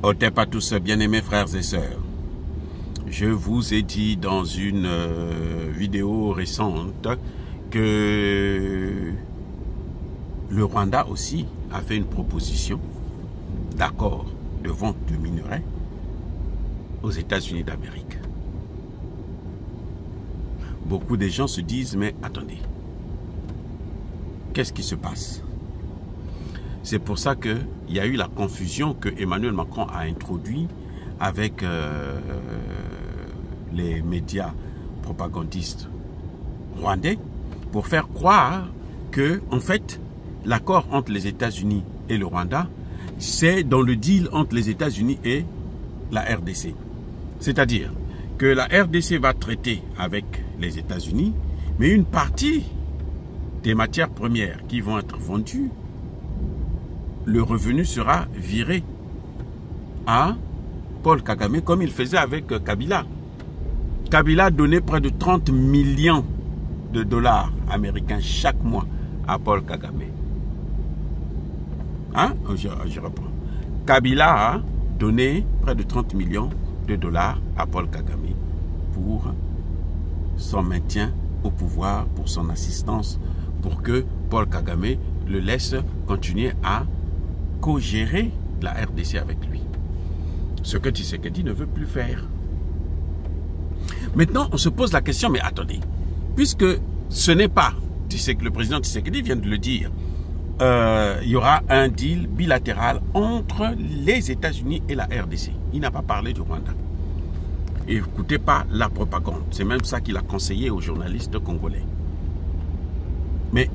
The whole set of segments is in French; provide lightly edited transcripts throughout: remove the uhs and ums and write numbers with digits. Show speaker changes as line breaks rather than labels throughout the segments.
Otep à tous, bien-aimés frères et sœurs. Je vous ai dit dans une vidéo récente que le Rwanda aussi a fait une proposition d'accord de vente de minerais aux États-Unis d'Amérique. Beaucoup de gens se disent, mais attendez, qu'est-ce qui se passe? C'est pour ça qu'il y a eu la confusion que Emmanuel Macron a introduit avec les médias propagandistes rwandais pour faire croire que, en fait, l'accord entre les États-Unis et le Rwanda, c'est dans le deal entre les États-Unis et la RDC. C'est-à-dire que la RDC va traiter avec les États-Unis, mais une partie des matières premières qui vont être vendues, le revenu sera viré à Paul Kagame comme il faisait avec Kabila. Kabila donnait près de 30 millions de dollars américains chaque mois à Paul Kagame. Hein? Je reprends. Kabila a donné près de 30 millions de dollars à Paul Kagame pour son maintien au pouvoir, pour son assistance, pour que Paul Kagame le laisse continuer à co-gérer la RDC avec lui. Ce que Tshisekedi ne veut plus faire. Maintenant, on se pose la question, mais attendez, puisque ce n'est pas, le président Tshisekedi vient de le dire, il y aura un deal bilatéral entre les États-Unis et la RDC. Il n'a pas parlé du Rwanda. Et écoutez pas la propagande. C'est même ça qu'il a conseillé aux journalistes congolais. Mais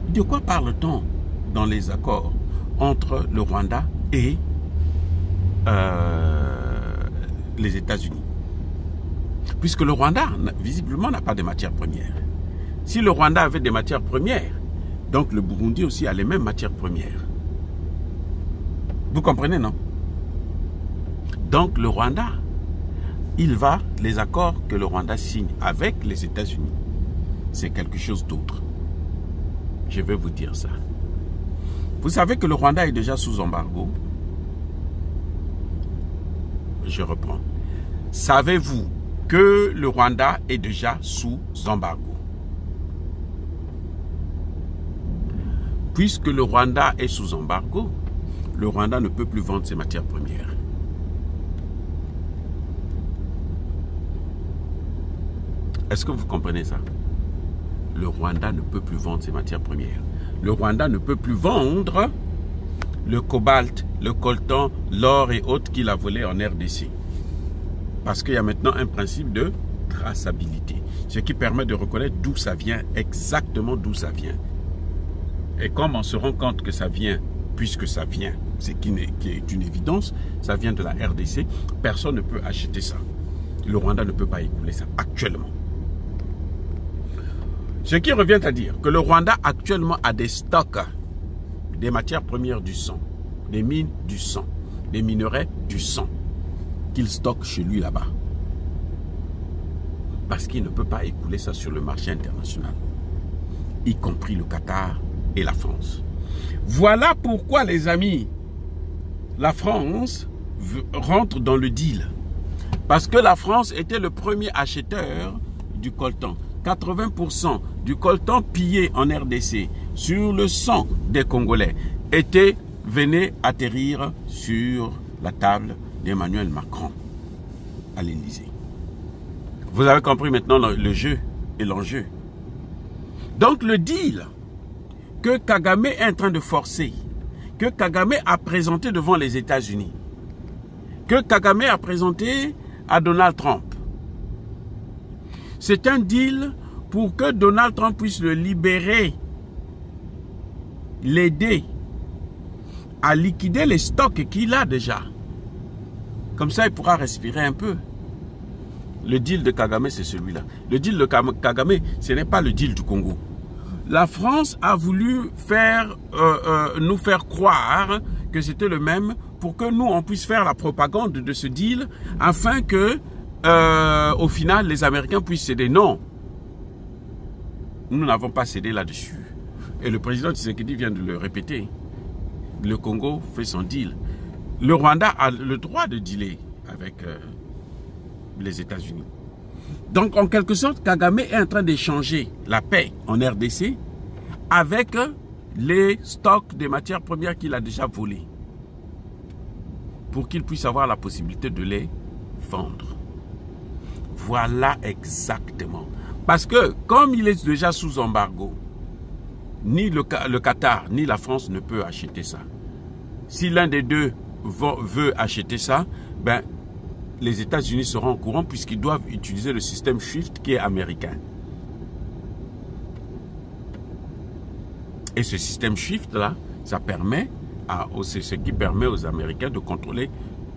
de quoi parle-t-on dans les accords entre le Rwanda et les États-Unis? Puisque le Rwanda, visiblement, n'a pas de matières premières. Si le Rwanda avait des matières premières, donc le Burundi aussi a les mêmes matières premières. Vous comprenez, non? Donc le Rwanda, les accords que le Rwanda signe avec les États-Unis, c'est quelque chose d'autre. Je vais vous dire ça. Vous savez que le Rwanda est déjà sous embargo. Je reprends. Savez-vous que le Rwanda est déjà sous embargo? Puisque le Rwanda est sous embargo, le Rwanda ne peut plus vendre ses matières premières. Est-ce que vous comprenez ça? Le Rwanda ne peut plus vendre ses matières premières. Le Rwanda ne peut plus vendre le cobalt, le coltan, l'or et autres qu'il a volé en RDC. Parce qu'il y a maintenant un principe de traçabilité. Ce qui permet de reconnaître d'où ça vient, exactement d'où ça vient. Et comme on se rend compte que ça vient, puisque ça vient, c'est qui est une évidence, ça vient de la RDC, personne ne peut acheter ça. Le Rwanda ne peut pas écouler ça actuellement. Ce qui revient à dire que le Rwanda actuellement a des stocks, des matières premières du sang, des mines du sang, des minerais du sang, qu'il stocke chez lui là-bas. Parce qu'il ne peut pas écouler ça sur le marché international, y compris le Qatar et la France. Voilà pourquoi, les amis, la France rentre dans le deal. Parce que la France était le premier acheteur du coltan. 80% du coltan pillé en RDC sur le sang des Congolais venait atterrir sur la table d'Emmanuel Macron à l'Élysée. Vous avez compris maintenant le jeu et l'enjeu. Donc le deal que Kagame est en train de forcer, que Kagame a présenté devant les États-Unis, que Kagame a présenté à Donald Trump, c'est un deal pour que Donald Trump puisse le libérer, l'aider à liquider les stocks qu'il a déjà. Comme ça, il pourra respirer un peu. Le deal de Kagame, c'est celui-là. Le deal de Kagame, ce n'est pas le deal du Congo. La France a voulu nous faire croire que c'était le même pour que nous, on puisse faire la propagande de ce deal afin que au final, les Américains puissent céder. Non. Nous n'avons pas cédé là-dessus. Et le président Tshisekedi vient de le répéter. Le Congo fait son deal. le Rwanda a le droit de dealer avec les États-Unis. Donc, en quelque sorte, Kagame est en train d'échanger la paix en RDC avec les stocks de matières premières qu'il a déjà volés pour qu'il puisse avoir la possibilité de les vendre. Voilà exactement. Parce que, comme il est déjà sous embargo, ni le Qatar, ni la France ne peut acheter ça. Si l'un des deux veut acheter ça, ben, les États-Unis seront au courant puisqu'ils doivent utiliser le système SWIFT qui est américain. Et ce système SWIFT-là, ça permet, c'est ce qui permet aux Américains de contrôler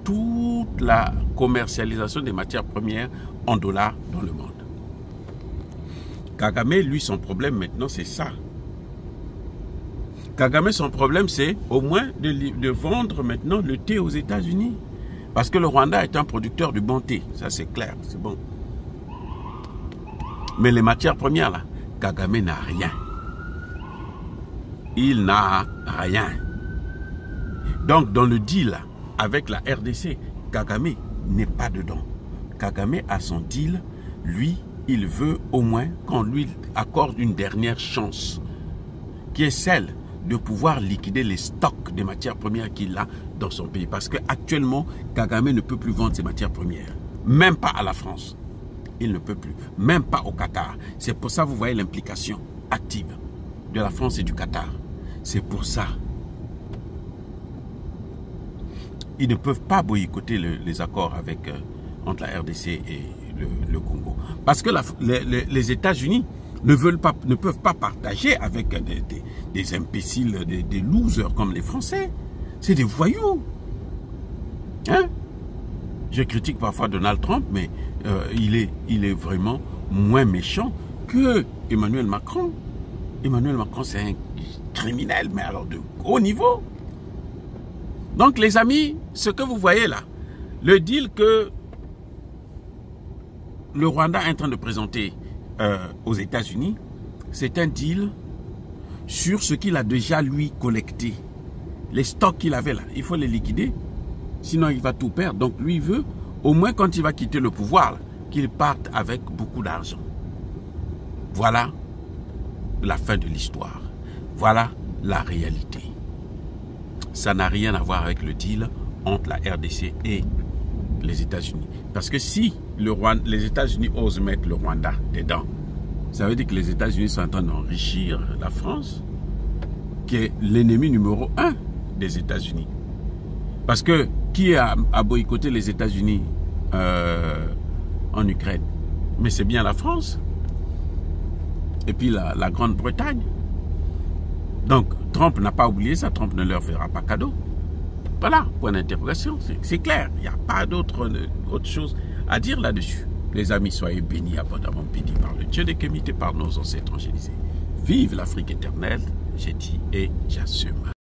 toute la commercialisation des matières premières en dollars dans le monde. Kagame, lui, son problème maintenant, c'est ça. Kagame, son problème, c'est au moins de vendre maintenant le thé aux États-Unis. Parce que le Rwanda est un producteur de bon thé. Ça, c'est clair, c'est bon. Mais les matières premières, là, Kagame n'a rien. Il n'a rien. Donc, dans le deal avec la RDC, Kagame n'est pas dedans. Kagame a son deal. Lui, il veut au moins qu'on lui accorde une dernière chance, qui est celle de pouvoir liquider les stocks de matières premières qu'il a dans son pays. Parce qu'actuellement, Kagame ne peut plus vendre ses matières premières. Même pas à la France. Il ne peut plus. Même pas au Qatar. C'est pour ça que vous voyez l'implication active de la France et du Qatar. C'est pour ça. Ils ne peuvent pas boycotter les accords avec, entre la RDC et le Congo. Parce que les États-Unis ne peuvent pas partager avec des imbéciles, des losers comme les Français. C'est des voyous. Hein? Je critique parfois Donald Trump, mais il est vraiment moins méchant que Emmanuel Macron. Emmanuel Macron, c'est un criminel, mais alors de haut niveau. Donc, les amis, ce que vous voyez là, le deal que le Rwanda est en train de présenter aux États-Unis, c'est un deal sur ce qu'il a déjà, lui, collecté. Les stocks qu'il avait là, il faut les liquider, sinon il va tout perdre. Donc, lui, il veut, au moins quand il va quitter le pouvoir, qu'il parte avec beaucoup d'argent. Voilà la fin de l'histoire. Voilà la réalité. Ça n'a rien à voir avec le deal entre la RDC et les États-Unis. Parce que si les États-Unis osent mettre le Rwanda dedans, ça veut dire que les États-Unis sont en train d'enrichir la France, qui est l'ennemi numéro 1 des États-Unis. Parce que qui a boycotté les États-Unis en Ukraine? Mais c'est bien la France. Et puis la Grande-Bretagne. Donc, Trump n'a pas oublié ça. Trump ne leur fera pas cadeau. Voilà, point d'interrogation. C'est clair. Il n'y a pas d'autre chose à dire là-dessus. Les amis, soyez bénis, abondamment bénis par le Dieu des Kémites et par nos ancêtres angélisés. Vive l'Afrique éternelle, j'ai dit et j'assume.